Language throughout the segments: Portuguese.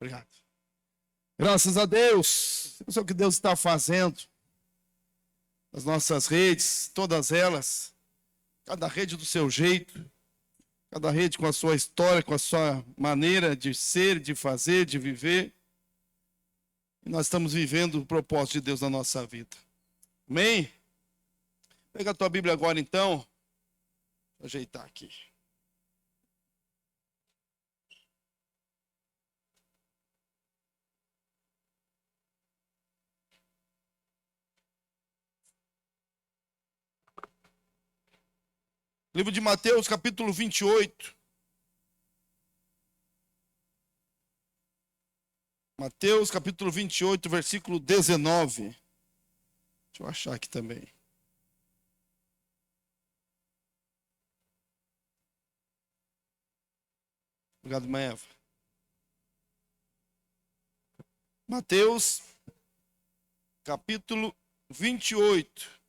Obrigado. Graças a Deus. Isso é o que Deus está fazendo. As nossas redes, todas elas, cada rede do seu jeito, cada rede com a sua história, com a sua maneira de ser, de fazer, de viver. E nós estamos vivendo o propósito de Deus na nossa vida. Amém? Pega a tua Bíblia agora então. Vou ajeitar aqui. Livro de Mateus, capítulo 28. Mateus, capítulo 28, versículo 19. Deixa eu achar aqui também. Obrigado, mãe Eva. Mateus, capítulo 28.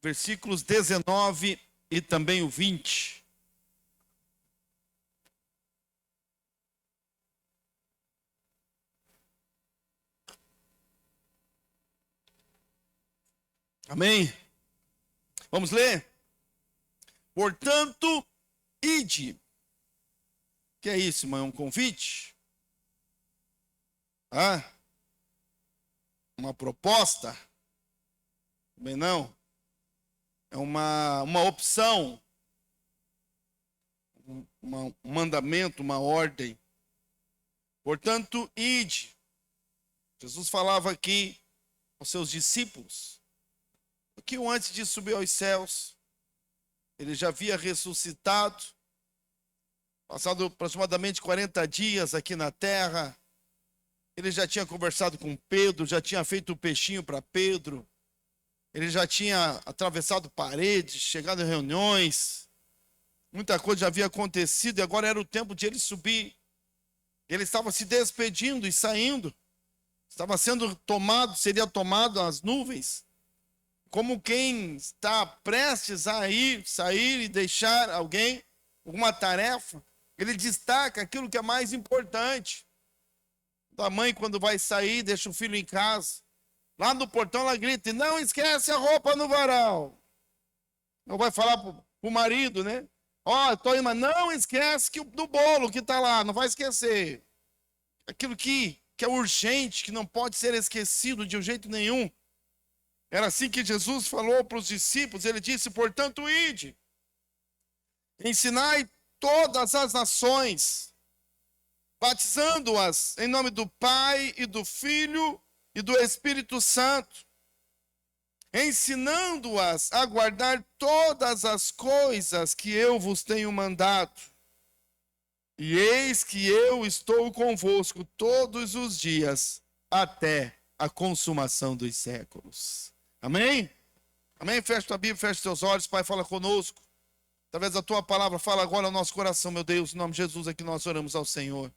Versículos 19 e também o 20. Amém? Vamos ler? Portanto, ide. Que é isso, irmão? É um convite? Uma proposta? Também não? É uma opção, um mandamento, uma ordem. Portanto, ide. Jesus falava aqui aos seus discípulos, que antes de subir aos céus, ele já havia ressuscitado, passado aproximadamente 40 dias aqui na terra. Ele já tinha conversado com Pedro, já tinha feito o peixinho para Pedro. Ele já tinha atravessado paredes, chegado em reuniões. Muita coisa já havia acontecido e agora era o tempo de ele subir. Ele estava se despedindo e saindo. Estava sendo tomado, seria tomado às nuvens. Como quem está prestes a sair e deixar alguém, alguma tarefa. Ele destaca aquilo que é mais importante. A mãe, quando vai sair, deixa o filho em casa. Lá no portão ela grita, não esquece a roupa no varal. Não vai falar pro marido, né? Tô indo, mas não esquece do bolo que está lá, não vai esquecer. Aquilo que é urgente, que não pode ser esquecido de um jeito nenhum. Era assim que Jesus falou para os discípulos, ele disse, portanto, ide, ensinai todas as nações, batizando-as em nome do Pai e do Filho e do Espírito Santo, ensinando-as a guardar todas as coisas que eu vos tenho mandado. E eis que eu estou convosco todos os dias, até a consumação dos séculos. Amém? Amém? Fecha tua Bíblia, fecha teus olhos, Pai, fala conosco. Através da tua palavra, fala agora ao nosso coração, meu Deus, em nome de Jesus, é que nós oramos ao Senhor.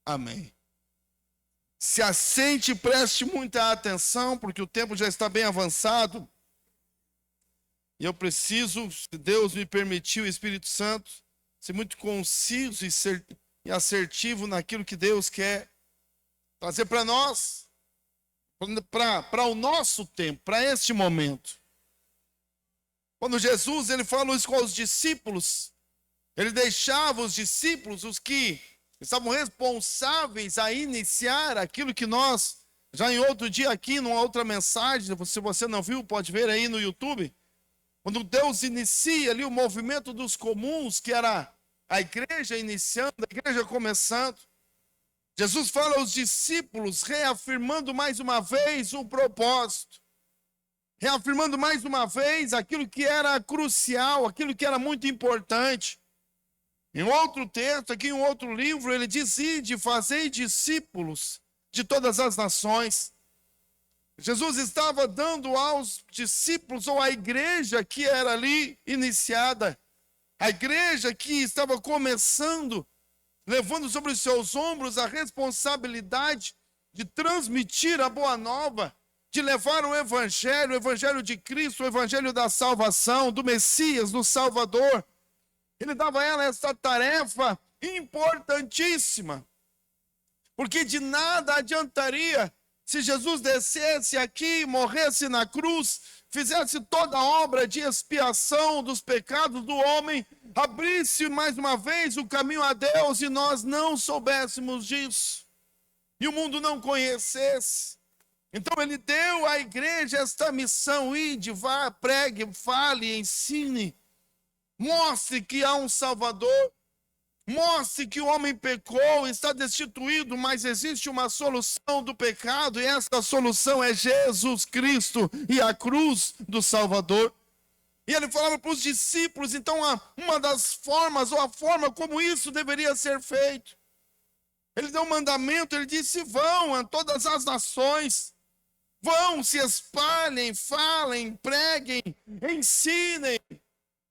Amém. Se assente e preste muita atenção, porque o tempo já está bem avançado. E eu preciso, se Deus me permitiu, o Espírito Santo, ser muito conciso e assertivo naquilo que Deus quer trazer para nós, para o nosso tempo, para este momento. Quando Jesus ele fala isso com os discípulos, ele deixava os discípulos, os que estavam responsáveis a iniciar aquilo que nós, já em outro dia aqui, numa outra mensagem, se você não viu, pode ver aí no YouTube, quando Deus inicia ali o movimento dos comuns, que era a igreja iniciando, a igreja começando, Jesus fala aos discípulos, reafirmando mais uma vez o propósito, reafirmando mais uma vez aquilo que era crucial, aquilo que era muito importante. Em outro texto, aqui em um outro livro, ele diz, ide, fazei discípulos de todas as nações. Jesus estava dando aos discípulos, ou à igreja que era ali iniciada, a igreja que estava começando, levando sobre os seus ombros a responsabilidade de transmitir a boa nova, de levar o evangelho de Cristo, o evangelho da salvação, do Messias, do Salvador. Ele dava a ela essa tarefa importantíssima. Porque de nada adiantaria se Jesus descesse aqui, morresse na cruz, fizesse toda a obra de expiação dos pecados do homem, abrisse mais uma vez o caminho a Deus e nós não soubéssemos disso, e o mundo não conhecesse. Então ele deu à igreja esta missão: ide, vá, pregue, fale, ensine, mostre que há um Salvador, mostre que o homem pecou, está destituído, mas existe uma solução do pecado, e essa solução é Jesus Cristo e a cruz do Salvador. E ele falava para os discípulos, então, uma das formas, ou a forma como isso deveria ser feito. Ele deu um mandamento, ele disse: vão a todas as nações, vão, se espalhem, falem, preguem, ensinem,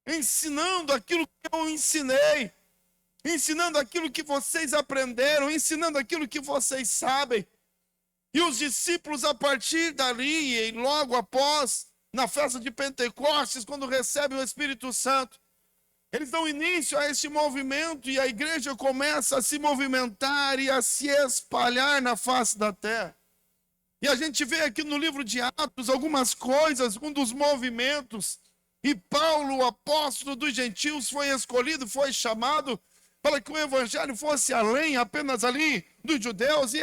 ensinando aquilo que eu ensinei, ensinando aquilo que vocês aprenderam, ensinando aquilo que vocês sabem. E os discípulos, a partir dali, e logo após, na festa de Pentecostes, quando recebem o Espírito Santo, eles dão início a este movimento, e a igreja começa a se movimentar e a se espalhar na face da terra. E a gente vê aqui no livro de Atos algumas coisas, um dos movimentos. E Paulo, o apóstolo dos gentios, foi escolhido, foi chamado para que o evangelho fosse além, apenas ali dos judeus. E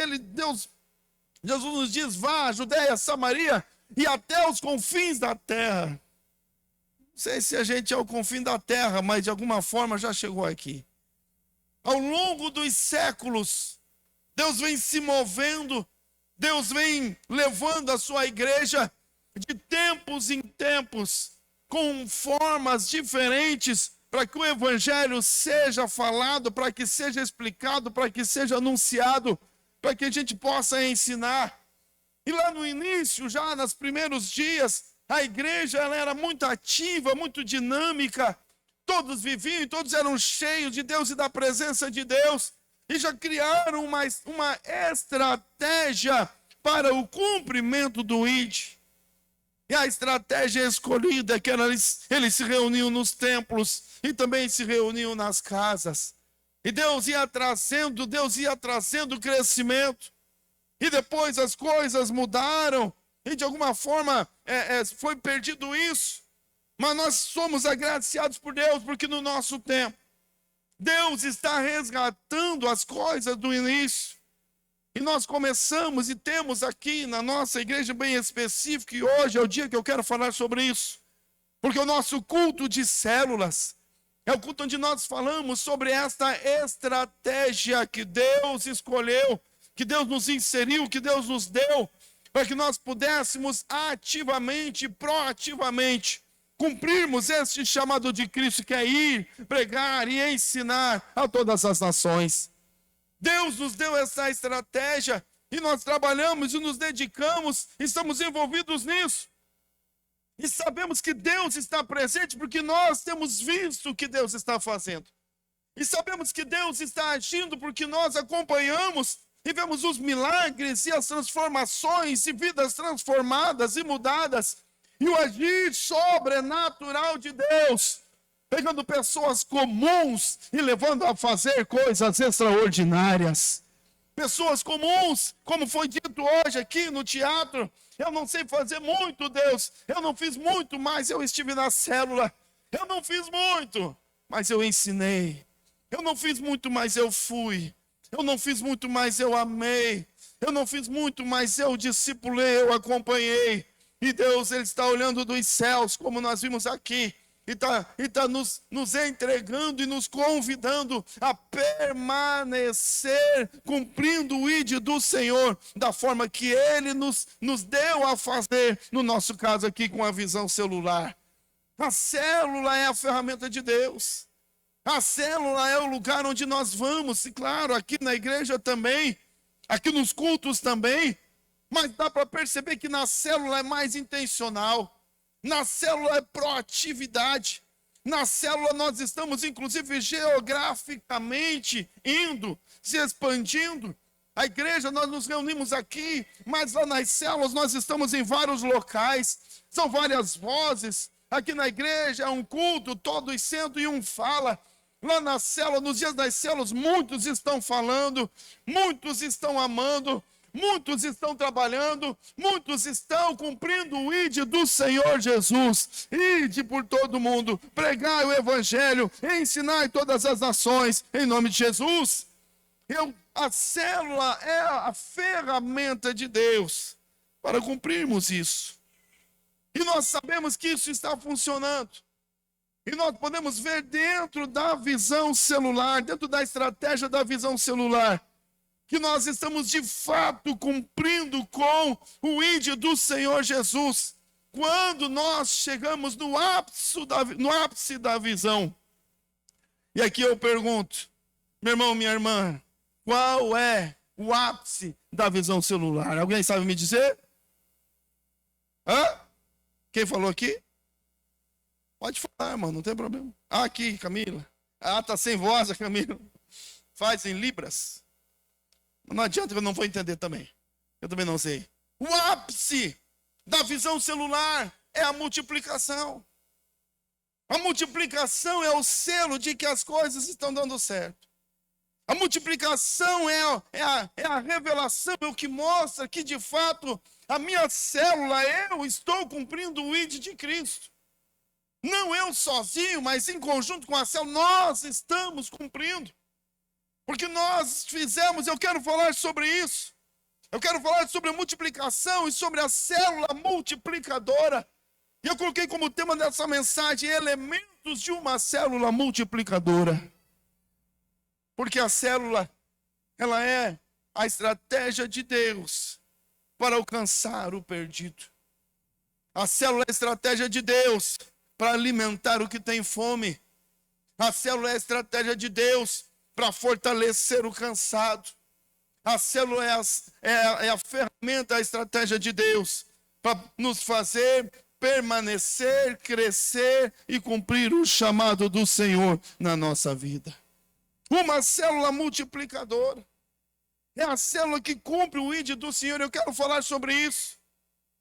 Jesus nos diz: vá a Judeia, Samaria e até os confins da terra. Não sei se a gente é o confim da terra, mas de alguma forma já chegou aqui. Ao longo dos séculos, Deus vem se movendo, Deus vem levando a sua igreja de tempos em tempos, com formas diferentes, para que o evangelho seja falado, para que seja explicado, para que seja anunciado, para que a gente possa ensinar. E lá no início, já nos primeiros dias, a igreja ela era muito ativa, muito dinâmica. Todos viviam, todos eram cheios de Deus e da presença de Deus. E já criaram uma estratégia para o cumprimento do ID. E a estratégia escolhida é que eles se reuniam nos templos e também se reuniam nas casas. E Deus ia trazendo crescimento. E depois as coisas mudaram e de alguma forma foi perdido isso. Mas nós somos agraciados por Deus, porque no nosso tempo, Deus está resgatando as coisas do início. E nós começamos e temos aqui na nossa igreja bem específico, e hoje é o dia que eu quero falar sobre isso. Porque o nosso culto de células é o culto onde nós falamos sobre esta estratégia que Deus escolheu, que Deus nos inseriu, que Deus nos deu, para que nós pudéssemos ativamente, proativamente, cumprirmos este chamado de Cristo, que é ir, pregar e ensinar a todas as nações. Deus nos deu essa estratégia e nós trabalhamos e nos dedicamos, estamos envolvidos nisso. E sabemos que Deus está presente porque nós temos visto o que Deus está fazendo. E sabemos que Deus está agindo porque nós acompanhamos e vemos os milagres e as transformações e vidas transformadas e mudadas. E o agir sobrenatural de Deus, pegando pessoas comuns e levando a fazer coisas extraordinárias. Pessoas comuns, como foi dito hoje aqui no teatro: eu não sei fazer muito, Deus, eu não fiz muito, mas eu estive na célula. Eu não fiz muito, mas eu ensinei. Eu não fiz muito, mas eu fui. Eu não fiz muito, mas eu amei. Eu não fiz muito, mas eu discipulei, eu acompanhei. E Deus, Ele está olhando dos céus, como nós vimos aqui, e está nos entregando e nos convidando a permanecer cumprindo o ID do Senhor, da forma que Ele nos deu a fazer, no nosso caso aqui com a visão celular. A célula é a ferramenta de Deus. A célula é o lugar onde nós vamos, e claro, aqui na igreja também, aqui nos cultos também, mas dá para perceber que na célula é mais intencional. Na célula é proatividade. Na célula nós estamos, inclusive, geograficamente indo, se expandindo. A igreja, nós nos reunimos aqui, mas lá nas células nós estamos em vários locais. São várias vozes. Aqui na igreja é um culto, todos sentam e um fala. lá na célula, nos dias das células, muitos estão falando, muitos estão amando, muitos estão trabalhando, muitos estão cumprindo o ID do Senhor Jesus. Ide por todo mundo, pregai o evangelho, ensinai todas as nações, em nome de Jesus. A célula é a ferramenta de Deus para cumprirmos isso. E nós sabemos que isso está funcionando. E nós podemos ver dentro da visão celular, dentro da estratégia da visão celular, que nós estamos de fato cumprindo com o ID do Senhor Jesus, quando nós chegamos no ápice da visão. E aqui eu pergunto, meu irmão, minha irmã, qual é o ápice da visão celular? Alguém sabe me dizer? Hã? Quem falou aqui? Pode falar, irmão, não tem problema. Ah, aqui, Camila. Ah, tá sem voz, a Camila. Faz em libras. Não adianta que eu não vou entender também. Eu também não sei. O ápice da visão celular é a multiplicação. A multiplicação é o selo de que as coisas estão dando certo. A multiplicação é a revelação, é o que mostra que, de fato, a minha célula, eu estou cumprindo o ID de Cristo. Não eu sozinho, mas em conjunto com a célula, nós estamos cumprindo. Porque nós fizemos, eu quero falar sobre isso. Eu quero falar sobre a multiplicação e sobre a célula multiplicadora. E eu coloquei como tema dessa mensagem, elementos de uma célula multiplicadora. Porque a célula, ela é a estratégia de Deus para alcançar o perdido. A célula é a estratégia de Deus para alimentar o que tem fome. A célula é a estratégia de Deus para fortalecer o cansado. A célula é a ferramenta, a estratégia de Deus para nos fazer permanecer, crescer e cumprir o chamado do Senhor na nossa vida. Uma célula multiplicadora. É a célula que cumpre o ID do Senhor. Eu quero falar sobre isso.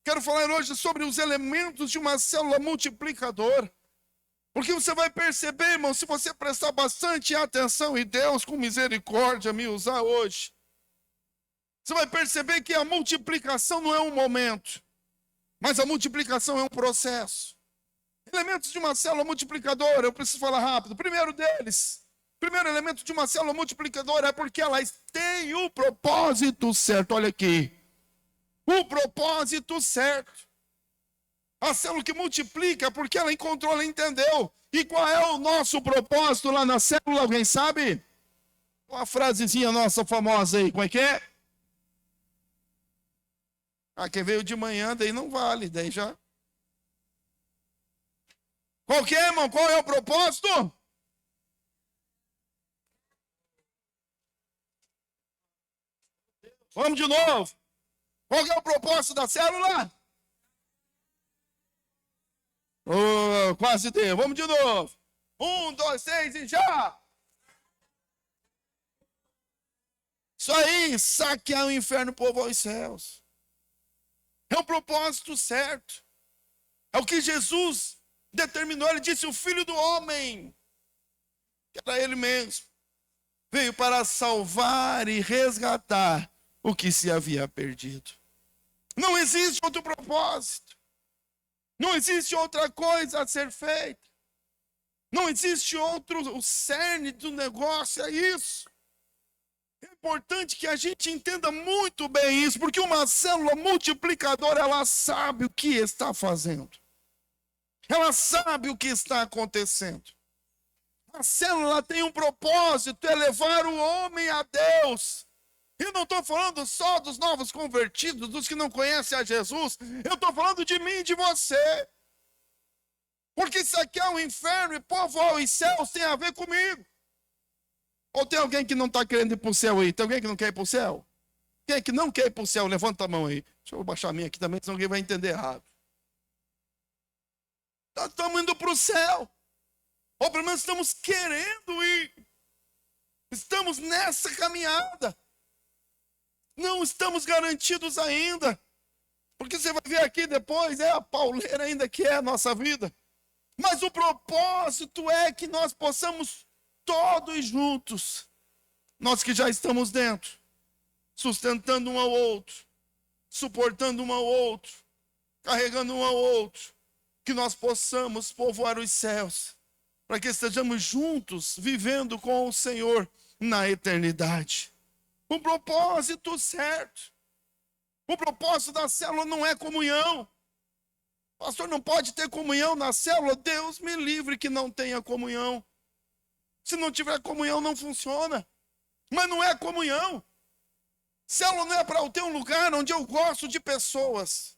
Quero falar hoje sobre os elementos de uma célula multiplicadora. Porque você vai perceber, irmão, se você prestar bastante atenção e Deus com misericórdia me usar hoje, você vai perceber que a multiplicação não é um momento, mas a multiplicação é um processo. Elementos de uma célula multiplicadora, eu preciso falar rápido. Primeiro elemento de uma célula multiplicadora é porque ela tem o propósito certo. Olha aqui. O propósito certo. A célula que multiplica porque ela encontrou, ela entendeu. E qual é o nosso propósito lá na célula? Alguém sabe? Uma frasezinha nossa famosa aí. Como é que é? Ah, quem veio de manhã, daí não vale. Daí já. Qual que é, irmão? Qual é o propósito? Vamos de novo. Qual que é o propósito da célula? Oh, quase deu. Vamos de novo. 1, 2, 3 e já. Isso aí, saquear o inferno, povoar os céus. É o propósito certo. É o que Jesus determinou. Ele disse, o Filho do Homem, que era ele mesmo, veio para salvar e resgatar o que se havia perdido. Não existe outro propósito. Não existe outra coisa a ser feita. Não existe o cerne do negócio, é isso. É importante que a gente entenda muito bem isso, porque uma célula multiplicadora, ela sabe o que está fazendo. Ela sabe o que está acontecendo. A célula tem um propósito, é levar o homem a Deus. Eu não estou falando só dos novos convertidos, dos que não conhecem a Jesus. Eu estou falando de mim e de você. Porque saquear o inferno e povoar os céus tem a ver comigo. Ou tem alguém que não está querendo ir para o céu aí? Tem alguém que não quer ir para o céu? Quem é que não quer ir para o céu? Levanta a mão aí. Deixa eu baixar a minha aqui também, senão alguém vai entender errado. Nós estamos indo para o céu. Ou pelo menos estamos querendo ir. Estamos nessa caminhada. Não estamos garantidos ainda. Porque você vai ver aqui depois, é a pauleira ainda que é a nossa vida. Mas o propósito é que nós possamos todos juntos, nós que já estamos dentro, sustentando um ao outro, suportando um ao outro, carregando um ao outro, que nós possamos povoar os céus, para que estejamos juntos, vivendo com o Senhor na eternidade. O propósito certo. O propósito da célula não é comunhão. O pastor não pode ter comunhão na célula. Deus me livre que não tenha comunhão. Se não tiver comunhão, não funciona. Mas não é comunhão. Célula não é para eu ter um lugar onde eu gosto de pessoas.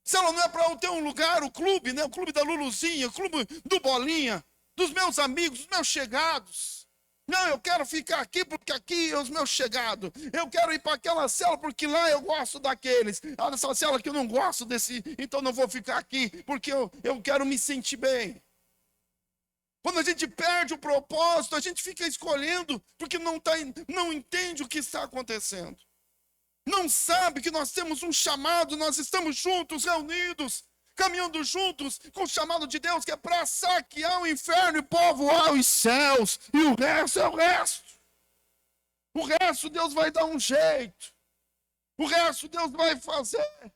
Célula não é para eu ter um lugar, o clube, né? O clube da Luluzinha, o clube do Bolinha, dos meus amigos, dos meus chegados. Não, eu quero ficar aqui porque aqui é os meus chegados. Eu quero ir para aquela célula porque lá eu gosto daqueles. Ah, nessa célula que eu não gosto desse, então não vou ficar aqui porque eu quero me sentir bem. Quando a gente perde o propósito, a gente fica escolhendo porque não entende o que está acontecendo. Não sabe que nós temos um chamado, nós estamos juntos, reunidos, caminhando juntos com o chamado de Deus, que é para saquear o inferno e povoar os céus. E o resto é o resto. O resto Deus vai dar um jeito. O resto Deus vai fazer.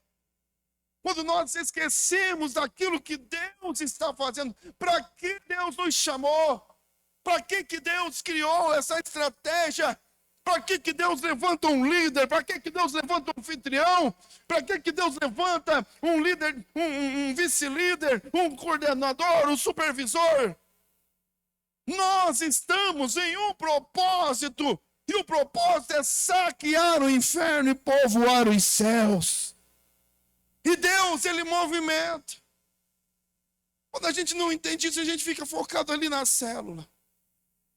Quando nós esquecemos daquilo que Deus está fazendo, para que Deus nos chamou? Para que Deus criou essa estratégia? Para que Deus levanta um líder? Para que Deus levanta um anfitrião? Para que Deus levanta um líder, um vice-líder, um coordenador, um supervisor? Nós estamos em um propósito, e o propósito é saquear o inferno e povoar os céus. E Deus, Ele movimenta. Quando a gente não entende isso, a gente fica focado ali na célula.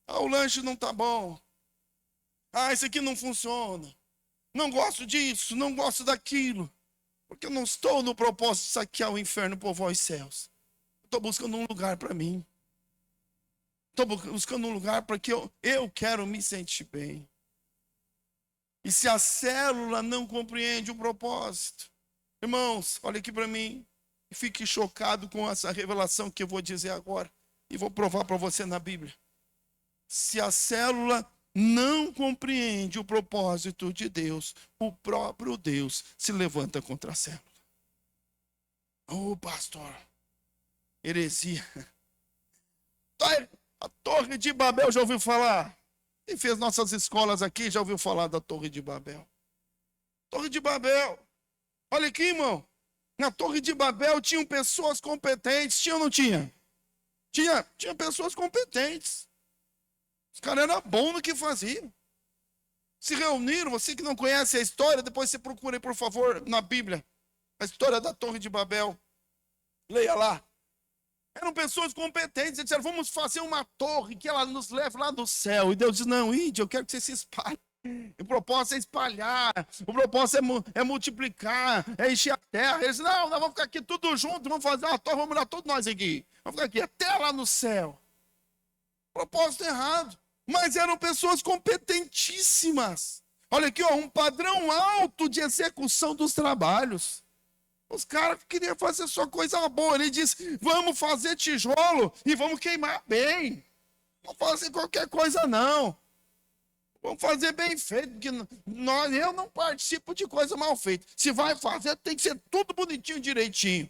Ah, o lanche não está bom. Ah, isso aqui não funciona. Não gosto disso, não gosto daquilo. Porque eu não estou no propósito de saquear o inferno e povoar os céus. Estou buscando um lugar para mim. Estou buscando um lugar para que eu quero me sentir bem. E se a célula não compreende o propósito, irmãos, olha aqui para mim. E fique chocado com essa revelação que eu vou dizer agora. E vou provar para você na Bíblia. Se a célula não compreende o propósito de Deus, o próprio Deus se levanta contra a célula. Oh, pastor, heresia. A Torre de Babel, já ouviu falar? Quem fez nossas escolas aqui já ouviu falar da Torre de Babel? Torre de Babel. Olha aqui, irmão. Na Torre de Babel tinham pessoas competentes. Tinha ou não tinha? Tinha pessoas competentes. Os caras eram bons no que faziam. Se reuniram, você que não conhece a história, depois você procura aí, por favor, na Bíblia. A história da Torre de Babel. Leia lá. Eram pessoas competentes. Eles disseram, vamos fazer uma torre que ela nos leve lá do céu. E Deus diz, não, ide, eu quero que você se espalhe. O propósito é espalhar. O propósito é multiplicar, é encher a terra. Eles disseram, não, nós vamos ficar aqui tudo junto, vamos fazer uma torre, vamos morar todos nós aqui. Vamos ficar aqui até lá no céu. Propósito errado. Mas eram pessoas competentíssimas. Olha aqui, ó, um padrão alto de execução dos trabalhos. Os caras queriam fazer só coisa boa. Ele disse, vamos fazer tijolo e vamos queimar bem. Não vamos fazer qualquer coisa, não. Vamos fazer bem feito, porque eu não participo de coisa mal feita. Se vai fazer, tem que ser tudo bonitinho, direitinho.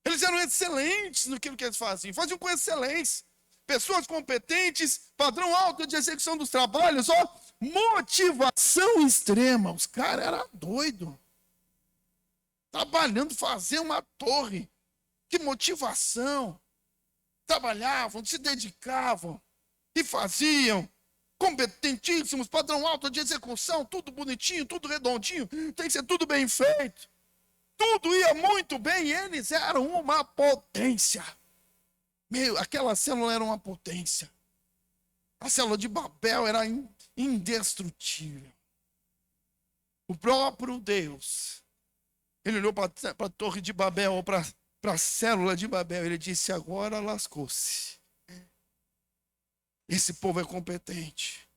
Eles eram excelentes no que eles faziam. Faziam com excelência. Pessoas competentes, padrão alto de execução dos trabalhos, ó, motivação extrema. Os caras eram doidos. Trabalhando, fazer uma torre. Que motivação. Trabalhavam, se dedicavam e faziam. Competentíssimos, padrão alto de execução, tudo bonitinho, tudo redondinho, tem que ser tudo bem feito. Tudo ia muito bem e eles eram uma potência. Aquela célula era uma potência. A célula de Babel era indestrutível. O próprio Deus, ele olhou para a Torre de Babel, ou para a célula de Babel, ele disse, agora lascou-se. Esse povo é competente.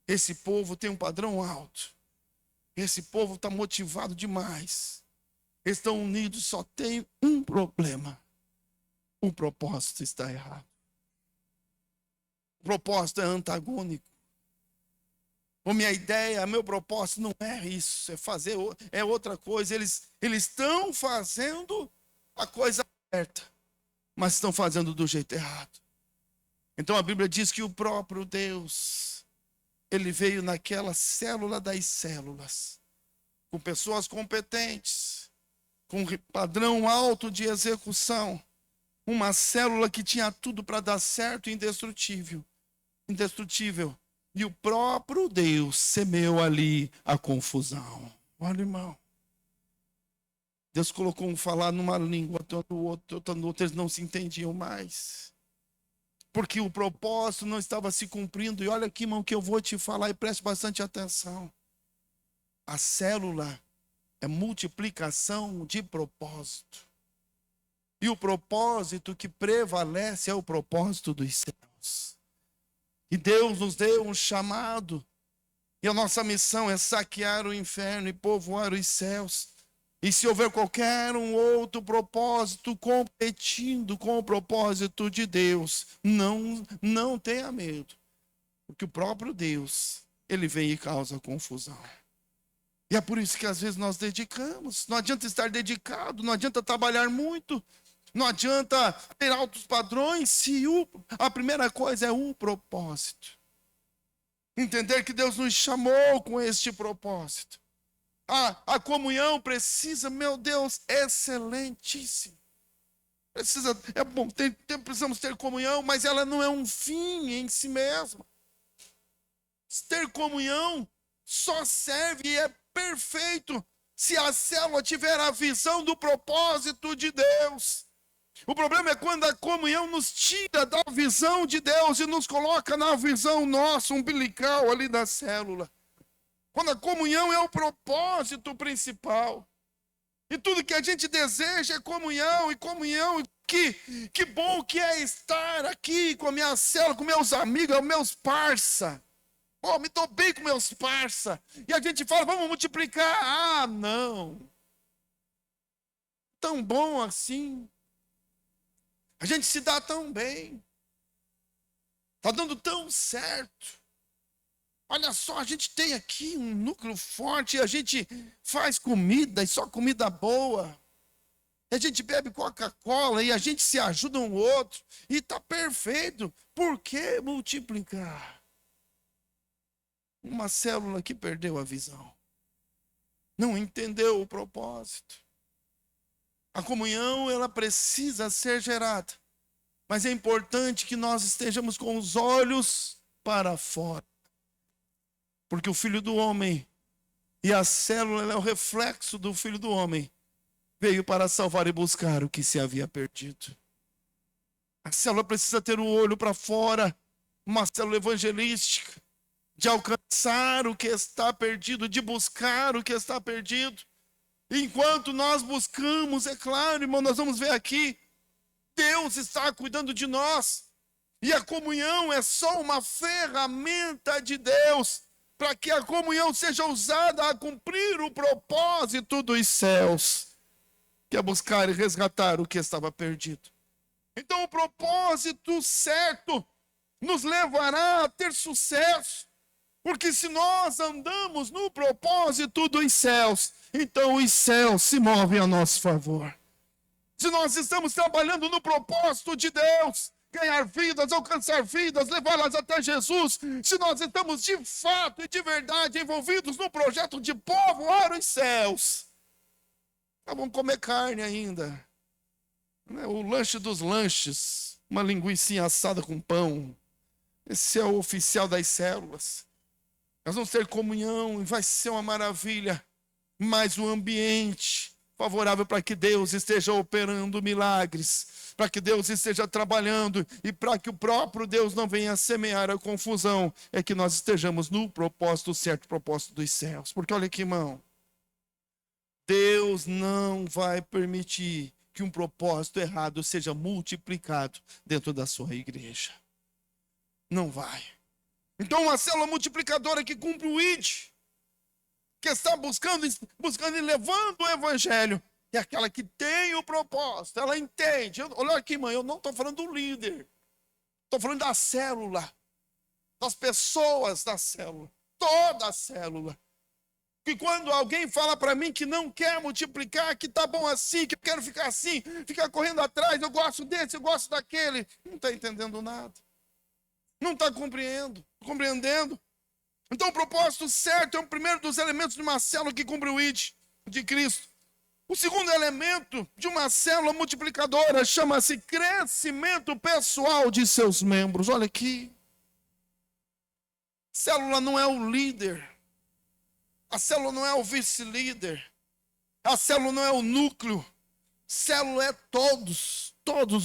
Esse povo tem um padrão alto. Esse povo está motivado demais. Eles estão unidos, só tem um problema. O propósito está errado. O propósito é antagônico. A minha ideia, meu propósito não é isso, é fazer é outra coisa. Eles estão fazendo a coisa certa, mas estão fazendo do jeito errado. Então a Bíblia diz que o próprio Deus, ele veio naquela célula das células, com pessoas competentes, com padrão alto de execução, uma célula que tinha tudo para dar certo e indestrutível. E o próprio Deus semeou ali a confusão. Olha, irmão. Deus colocou um falar numa língua, outro no outro, eles não se entendiam mais. Porque o propósito não estava se cumprindo. E olha aqui, irmão, que eu vou te falar e preste bastante atenção. A célula é multiplicação de propósito. E o propósito que prevalece é o propósito dos céus. E Deus nos deu um chamado. E a nossa missão é saquear o inferno e povoar os céus. E se houver qualquer um outro propósito competindo com o propósito de Deus, não tenha medo. Porque o próprio Deus, ele vem e causa confusão. E é por isso que às vezes nós dedicamos. Não adianta estar dedicado, não adianta trabalhar muito, não adianta ter altos padrões, se a primeira coisa é o propósito. Entender que Deus nos chamou com este propósito. A comunhão precisa, meu Deus, excelentíssimo. É bom, precisamos ter comunhão, mas ela não é um fim em si mesma. Ter comunhão só serve e é perfeito se a célula tiver a visão do propósito de Deus. O problema é quando a comunhão nos tira da visão de Deus e nos coloca na visão nossa, umbilical ali da célula. Quando a comunhão é o propósito principal. E tudo que a gente deseja é comunhão, e comunhão. Que bom que é estar aqui com a minha célula, com meus amigos, meus parça. Pô, me dou bem com meus parça. E a gente fala, vamos multiplicar. Ah, não. Tão bom assim. A gente se dá tão bem. Está dando tão certo. Olha só, a gente tem aqui um núcleo forte, a gente faz comida e só comida boa. A gente bebe Coca-Cola e a gente se ajuda um outro. E está perfeito. Por que multiplicar? Uma célula que perdeu a visão. Não entendeu o propósito. A comunhão, ela precisa ser gerada. Mas é importante que nós estejamos com os olhos para fora. Porque o Filho do Homem e a célula é o reflexo do Filho do Homem. Veio para salvar e buscar o que se havia perdido. A célula precisa ter o olho para fora. Uma célula evangelística. De alcançar o que está perdido. De buscar o que está perdido. Enquanto nós buscamos, é claro, irmão, nós vamos ver aqui, Deus está cuidando de nós. E a comunhão é só uma ferramenta de Deus para que a comunhão seja usada a cumprir o propósito dos céus, que é buscar e resgatar o que estava perdido. Então o propósito certo nos levará a ter sucesso. Porque se nós andamos no propósito dos céus, então os céus se movem a nosso favor. Se nós estamos trabalhando no propósito de Deus, ganhar vidas, alcançar vidas, levá-las até Jesus, se nós estamos de fato e de verdade envolvidos no projeto de povoar os céus, vamos comer carne ainda. O lanche dos lanches, uma linguiça assada com pão. Esse é o oficial das células. Nós vamos ter comunhão e vai ser uma maravilha. Mas o ambiente favorável para que Deus esteja operando milagres, para que Deus esteja trabalhando e para que o próprio Deus não venha semear a confusão, é que nós estejamos no propósito certo, propósito dos céus. Porque olha aqui, irmão, Deus não vai permitir que um propósito errado seja multiplicado dentro da sua igreja. Não vai. Então uma célula multiplicadora que cumpre o ID, que está buscando e levando o evangelho, é aquela que tem o propósito, ela entende. Olha aqui, mãe, eu não estou falando do líder, estou falando da célula. das pessoas da célula, toda a célula. Que quando alguém fala para mim que não quer multiplicar, que tá bom assim, que eu quero ficar assim, ficar correndo atrás, eu gosto desse, eu gosto daquele, não está entendendo nada. Não está compreendendo. Então o propósito certo é o primeiro dos elementos de uma célula que cumpre o ID de Cristo. O segundo elemento de uma célula multiplicadora chama-se crescimento pessoal de seus membros. Olha aqui. Célula não é o líder. A célula não é o vice-líder. A célula não é o núcleo. Célula é todos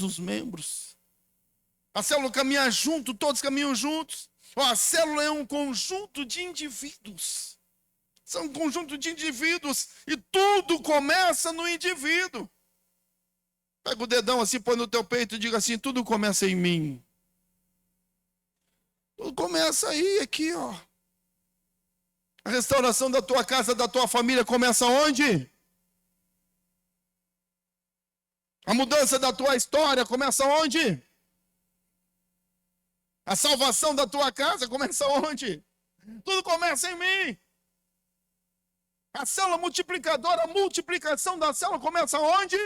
os membros. A célula caminha junto, todos caminham juntos. A célula é um conjunto de indivíduos. São um conjunto de indivíduos e tudo começa no indivíduo. Pega o dedão assim, põe no teu peito e diga assim, tudo começa em mim. Tudo começa aí, aqui, ó. A restauração da tua casa, da tua família começa onde? A mudança da tua história começa onde? A salvação da tua casa começa onde? Tudo começa em mim. A célula multiplicadora, a multiplicação da célula começa onde?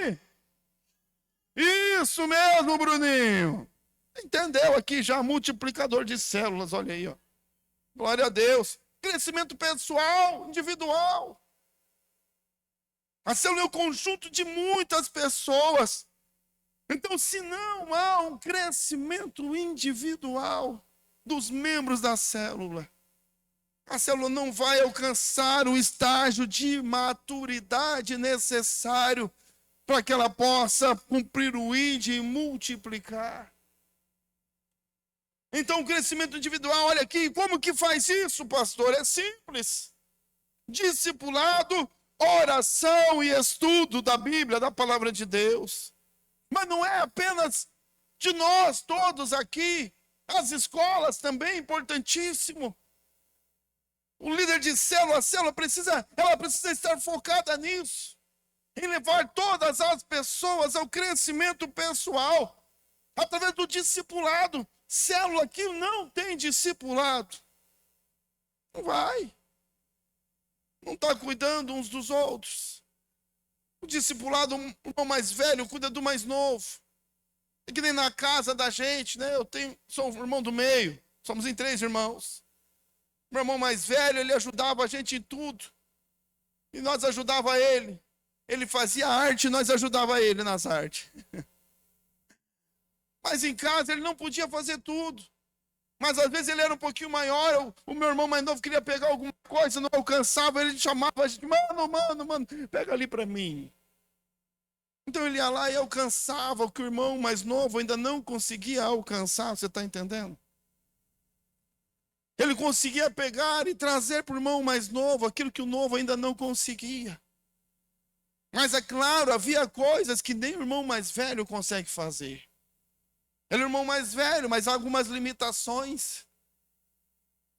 Isso mesmo, Bruninho. Entendeu aqui já, multiplicador de células, olha aí, ó. Glória a Deus. Crescimento pessoal, individual. A célula é o conjunto de muitas pessoas. Então, se não há um crescimento individual dos membros da célula, a célula não vai alcançar o estágio de maturidade necessário para que ela possa cumprir o ID e multiplicar. Então, o crescimento individual, olha aqui, como que faz isso, pastor? É simples. Discipulado, oração e estudo da Bíblia, da palavra de Deus. Mas não é apenas de nós todos aqui. As escolas também é importantíssimo. O líder de célula, a célula precisa estar focada nisso. Em levar todas as pessoas ao crescimento pessoal. Através do discipulado. Célula que não tem discipulado. Não vai. Não está cuidando uns dos outros. O discipulado, o irmão mais velho cuida do mais novo. É que nem na casa da gente, né? Sou o irmão do meio. Somos em 3 irmãos. Meu irmão mais velho, ele ajudava a gente em tudo. E nós ajudava ele. Ele fazia arte e nós ajudava ele nas artes. Mas em casa ele não podia fazer tudo. Mas às vezes ele era um pouquinho maior, o meu irmão mais novo queria pegar alguma coisa, não alcançava, ele chamava a gente, mano, pega ali para mim. Então ele ia lá e alcançava o que o irmão mais novo ainda não conseguia alcançar, você está entendendo? Ele conseguia pegar e trazer para o irmão mais novo aquilo que o novo ainda não conseguia. Mas é claro, havia coisas que nem o irmão mais velho consegue fazer. Ele é o irmão mais velho, mas há algumas limitações.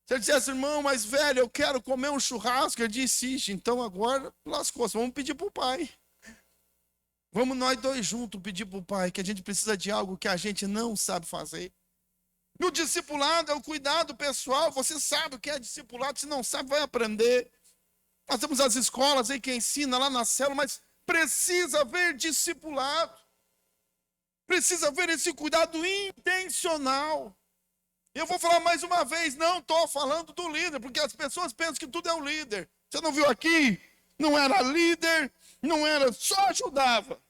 Se ele dissesse, irmão mais velho, eu quero comer um churrasco, ele disse, então agora lascou, vamos pedir para o pai. Vamos nós dois juntos pedir para o pai, que a gente precisa de algo que a gente não sabe fazer. E o discipulado é o cuidado pessoal, você sabe o que é discipulado, se não sabe, vai aprender. Nós temos as escolas aí que ensina lá na célula, mas precisa haver discipulado. Precisa haver esse cuidado intencional. Eu vou falar mais uma vez, não estou falando do líder, porque as pessoas pensam que tudo é o líder. Você não viu aqui? Não era líder, não era, só ajudava.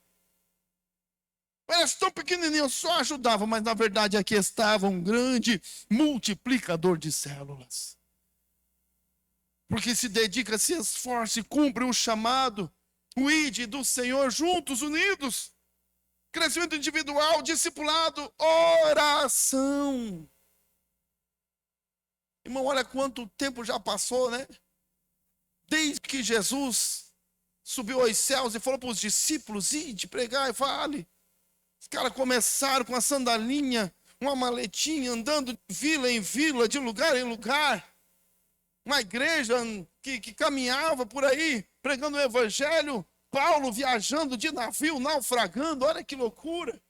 Era tão pequenininho, só ajudava, mas na verdade aqui estava um grande multiplicador de células. Porque se dedica, se esforça e cumpre o chamado, o ID do Senhor, juntos, unidos. Crescimento individual, discipulado, oração. Irmão, olha quanto tempo já passou, né? Desde que Jesus subiu aos céus e falou para os discípulos, ide, pregar e fale. Os caras começaram com a sandalinha, uma maletinha, andando de vila em vila, de lugar em lugar. Uma igreja que caminhava por aí, pregando o evangelho. Paulo viajando de navio, naufragando, olha que loucura.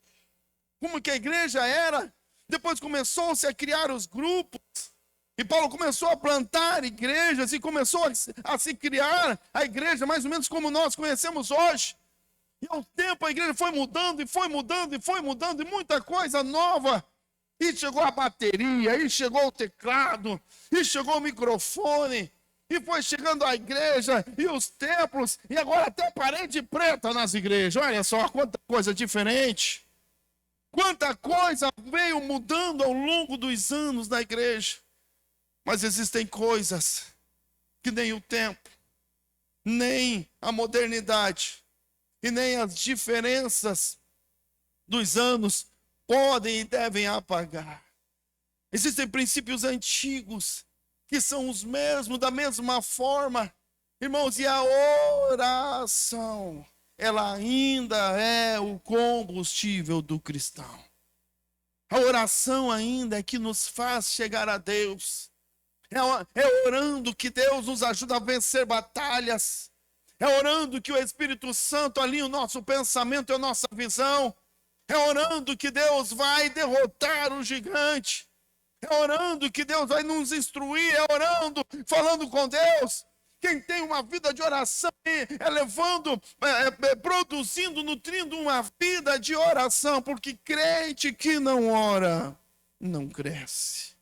Como que a igreja era. Depois começou-se a criar os grupos. E Paulo começou a plantar igrejas e começou a se criar a igreja mais ou menos como nós conhecemos hoje. E ao tempo a igreja foi mudando e foi mudando e foi mudando, e muita coisa nova. E chegou a bateria, e chegou o teclado, e chegou o microfone, e foi chegando a igreja e os templos, e agora até parede preta nas igrejas. Olha só quanta coisa diferente. Quanta coisa veio mudando ao longo dos anos na igreja. Mas existem coisas que nem o tempo, nem a modernidade e nem as diferenças dos anos podem e devem apagar. Existem princípios antigos que são os mesmos, da mesma forma. Irmãos, e a oração, ela ainda é o combustível do cristão. A oração ainda é que nos faz chegar a Deus. É orando que Deus nos ajuda a vencer batalhas. É orando que o Espírito Santo alinhe o nosso pensamento e a nossa visão. É orando que Deus vai derrotar o gigante. É orando que Deus vai nos instruir. É orando, falando com Deus. Quem tem uma vida de oração é levando, produzindo, nutrindo uma vida de oração. Porque crente que não ora, não cresce.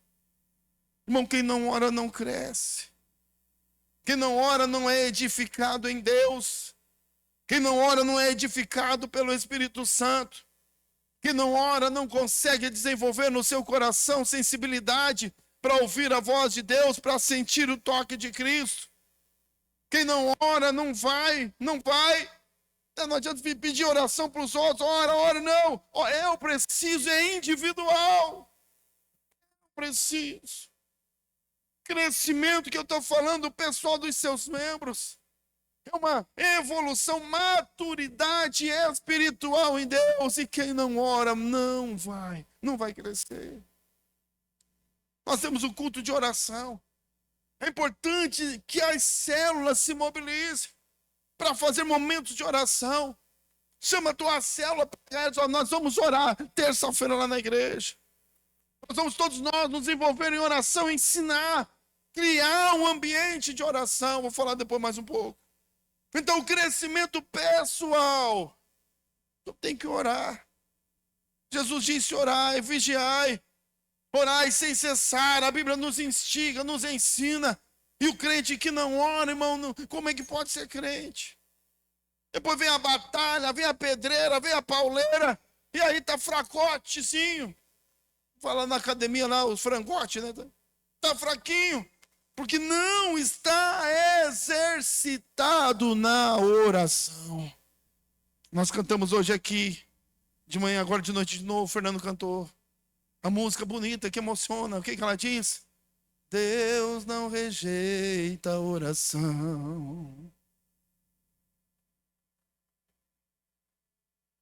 Irmão, quem não ora não cresce. Quem não ora não é edificado em Deus. Quem não ora não é edificado pelo Espírito Santo. Quem não ora não consegue desenvolver no seu coração sensibilidade para ouvir a voz de Deus, para sentir o toque de Cristo. Quem não ora não vai. Não adianta pedir oração para os outros. Ora, não. Eu preciso, é individual. Eu preciso. Crescimento que eu estou falando, pessoal, dos seus membros. É uma evolução, maturidade espiritual em Deus. E quem não ora não vai crescer. Nós temos o culto de oração. É importante que as células se mobilizem para fazer momentos de oração. Chama a tua célula, nós vamos orar terça-feira lá na igreja. Nós vamos todos nós nos envolver em oração, ensinar, criar um ambiente de oração. Vou falar depois mais um pouco. Então, o crescimento pessoal, tu tem que orar. Jesus disse: orai, vigiai, orai sem cessar. A Bíblia nos instiga, nos ensina. E o crente que não ora, irmão, como é que pode ser crente? Depois vem a batalha, vem a pedreira, vem a pauleira, e aí tá fracotezinho. Fala na academia lá, os frangotes, né? Tá fraquinho. Porque não está exercitado na oração. Nós cantamos hoje aqui, de manhã, agora de noite de novo, o Fernando cantou. A música bonita que emociona. O que ela diz? Deus não rejeita a oração.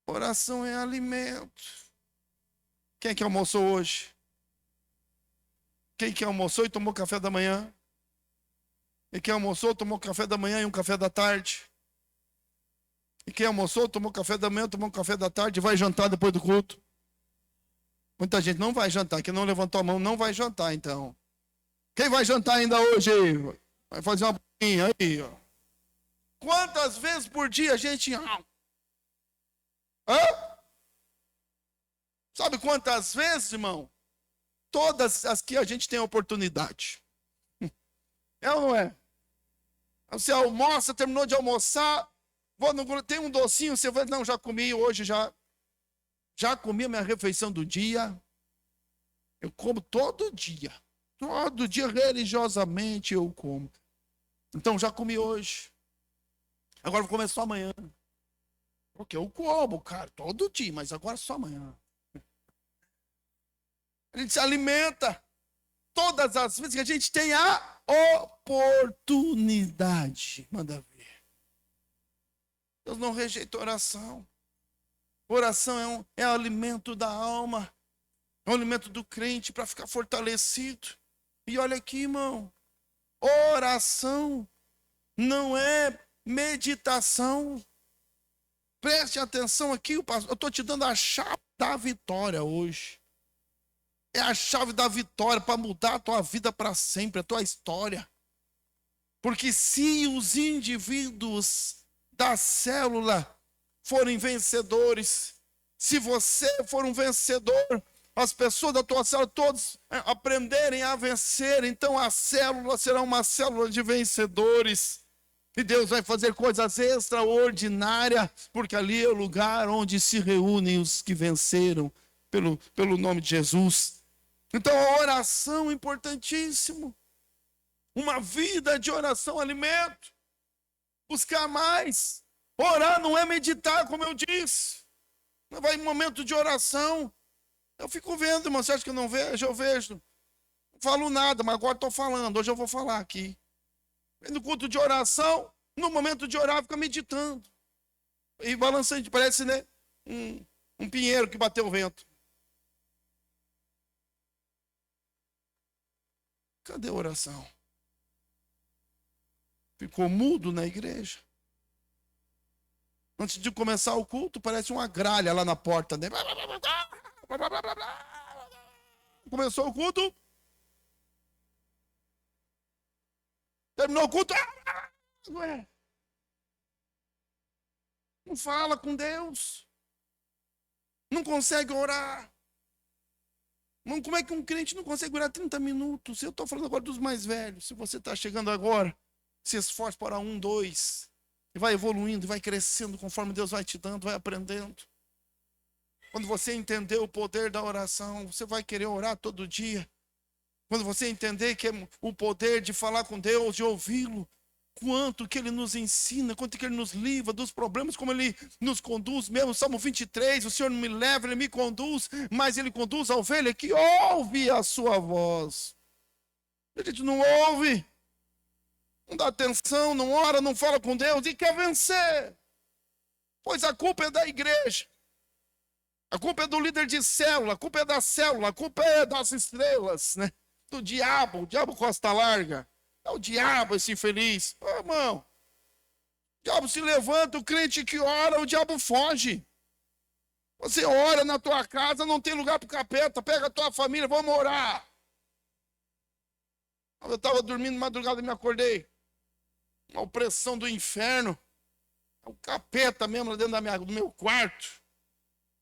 Oração é alimento. Quem é que almoçou hoje? Quem que almoçou e tomou café da manhã? E quem almoçou, tomou café da manhã e um café da tarde? E quem almoçou, tomou café da manhã, tomou um café da tarde e vai jantar depois do culto? Muita gente não vai jantar. Quem não levantou a mão não vai jantar, então. Quem vai jantar ainda hoje? Vai fazer uma boquinha aí, ó. Quantas vezes por dia a gente... Hã? Sabe quantas vezes, irmão? Todas as que a gente tem oportunidade. É ou não é? Você almoça, terminou de almoçar, tem um docinho, você vai, não, já comi hoje, já comi a minha refeição do dia. Eu como todo dia religiosamente eu como. Então já comi hoje. Agora vou comer só amanhã. Porque eu como, cara, todo dia, mas agora só amanhã. A gente se alimenta todas as vezes que a gente tem a oportunidade. Manda ver. Deus não rejeita oração. Oração é alimento da alma. É um alimento do crente para ficar fortalecido. E olha aqui, irmão. Oração não é meditação. Preste atenção aqui, eu estou te dando a chave da vitória hoje. É a chave da vitória para mudar a tua vida para sempre, a tua história. Porque se os indivíduos da célula forem vencedores, se você for um vencedor, as pessoas da tua célula todos aprenderem a vencer, então a célula será uma célula de vencedores. E Deus vai fazer coisas extraordinárias, porque ali é o lugar onde se reúnem os que venceram pelo nome de Jesus. Então a oração é importantíssimo. Uma vida de oração, alimento. Buscar mais. Orar não é meditar, como eu disse. Não vai em momento de oração. Eu fico vendo, irmão. Você acha que eu não vejo? Eu vejo. Não falo nada, mas agora estou falando. Hoje eu vou falar aqui. No culto de oração, no momento de orar, fica meditando. E balançando, parece, né? Um pinheiro que bateu o vento. Cadê a oração? Ficou mudo na igreja. Antes de começar o culto, parece uma gralha lá na porta, né? Começou o culto. Terminou o culto. Não fala com Deus. Não consegue orar. Como é que um crente não consegue orar 30 minutos? Eu estou falando agora dos mais velhos. Se você está chegando agora, se esforce para 1, 2. E vai evoluindo, vai crescendo conforme Deus vai te dando, vai aprendendo. Quando você entender o poder da oração, você vai querer orar todo dia. Quando você entender que é o poder de falar com Deus, de ouvi-lo, quanto que Ele nos ensina, quanto que Ele nos livra dos problemas, como Ele nos conduz mesmo. Salmo 23, o Senhor não me leva, Ele me conduz, mas Ele conduz a ovelha que ouve a sua voz. A gente não ouve, não dá atenção, não ora, não fala com Deus e quer vencer. Pois a culpa é da igreja. A culpa é do líder de célula, a culpa é da célula, a culpa é das estrelas, né? Do diabo, o diabo costa larga. É o diabo esse infeliz. Ô, irmão, o diabo se levanta, o crente que ora, o diabo foge. Você ora na tua casa, não tem lugar para o capeta, pega a tua família, vamos orar. Eu estava dormindo de madrugada e me acordei. Uma opressão do inferno. O capeta mesmo lá dentro do meu quarto.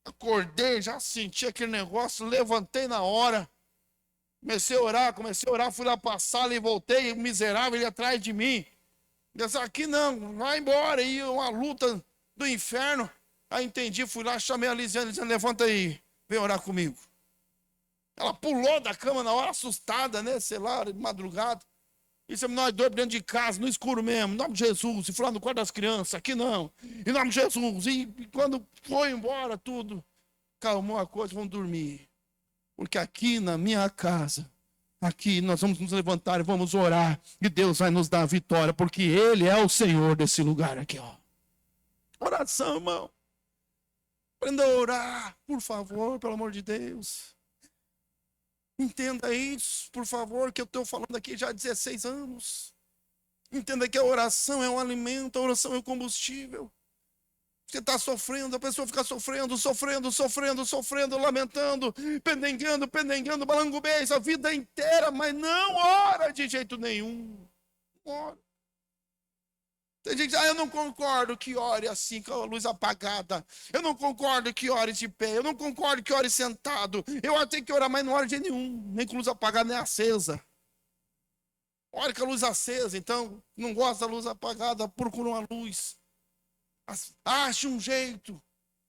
Acordei, já senti aquele negócio, levantei na hora. Comecei a orar, fui lá para a sala e voltei, o miserável ele atrás de mim. Eu disse, aqui não, vai embora. E uma luta do inferno. Aí entendi, fui lá, chamei a Lisiane, dizendo, levanta aí, vem orar comigo. Ela pulou da cama na hora, assustada, né, sei lá, de madrugada. Isso é nós dois dentro de casa, no escuro mesmo, em nome de Jesus. E foi lá no quarto das crianças, aqui não, em nome de Jesus. E quando foi embora tudo, calmou a coisa, vamos dormir. Porque aqui na minha casa, aqui nós vamos nos levantar e vamos orar. E Deus vai nos dar a vitória, porque Ele é o Senhor desse lugar aqui, ó. Oração, irmão. Aprenda a orar, por favor, pelo amor de Deus. Entenda isso, por favor, que eu estou falando aqui já há 16 anos. Entenda que a oração é um alimento, a oração é um combustível. Você está sofrendo, a pessoa fica sofrendo, lamentando, pendengando, balangubês a vida inteira, mas não ora de jeito nenhum. Não ora. Tem gente que diz, eu não concordo que ore assim, com a luz apagada. Eu não concordo que ore de pé. Eu não concordo que ore sentado. Eu tenho que orar, mas não ore de jeito nenhum. Nem com luz apagada, nem acesa. Ore com a luz acesa. Então, não gosta da luz apagada, procura uma luz. Ache um jeito,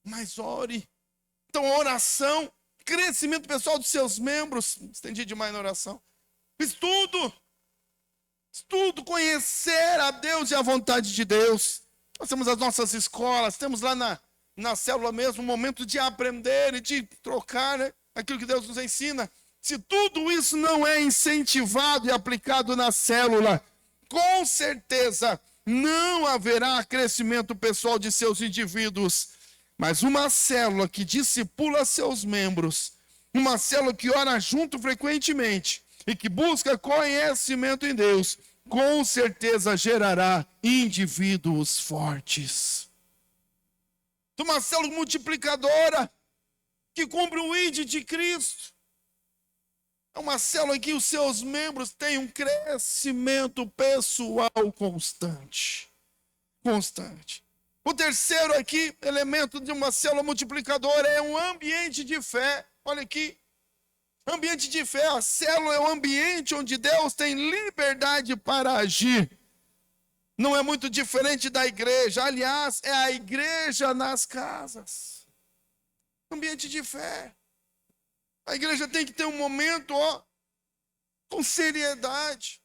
mas ore. Então, a oração, crescimento pessoal dos seus membros. Estendi demais na oração. Estudo, conhecer a Deus e a vontade de Deus. Nós temos as nossas escolas, temos lá na célula mesmo um momento de aprender e de trocar, né, aquilo que Deus nos ensina. Se tudo isso não é incentivado e aplicado na célula, com certeza não haverá crescimento pessoal de seus indivíduos. Mas uma célula que discipula seus membros, uma célula que ora junto frequentemente e que busca conhecimento em Deus, com certeza gerará indivíduos fortes. Uma célula multiplicadora que cumpre o ID de Cristo. É uma célula em que os seus membros têm um crescimento pessoal constante. Constante. O terceiro aqui, elemento de uma célula multiplicadora, é um ambiente de fé. Olha aqui. Ambiente de fé. A célula é um ambiente onde Deus tem liberdade para agir. Não é muito diferente da igreja. Aliás, é a igreja nas casas. Ambiente de fé. A igreja tem que ter um momento, com seriedade.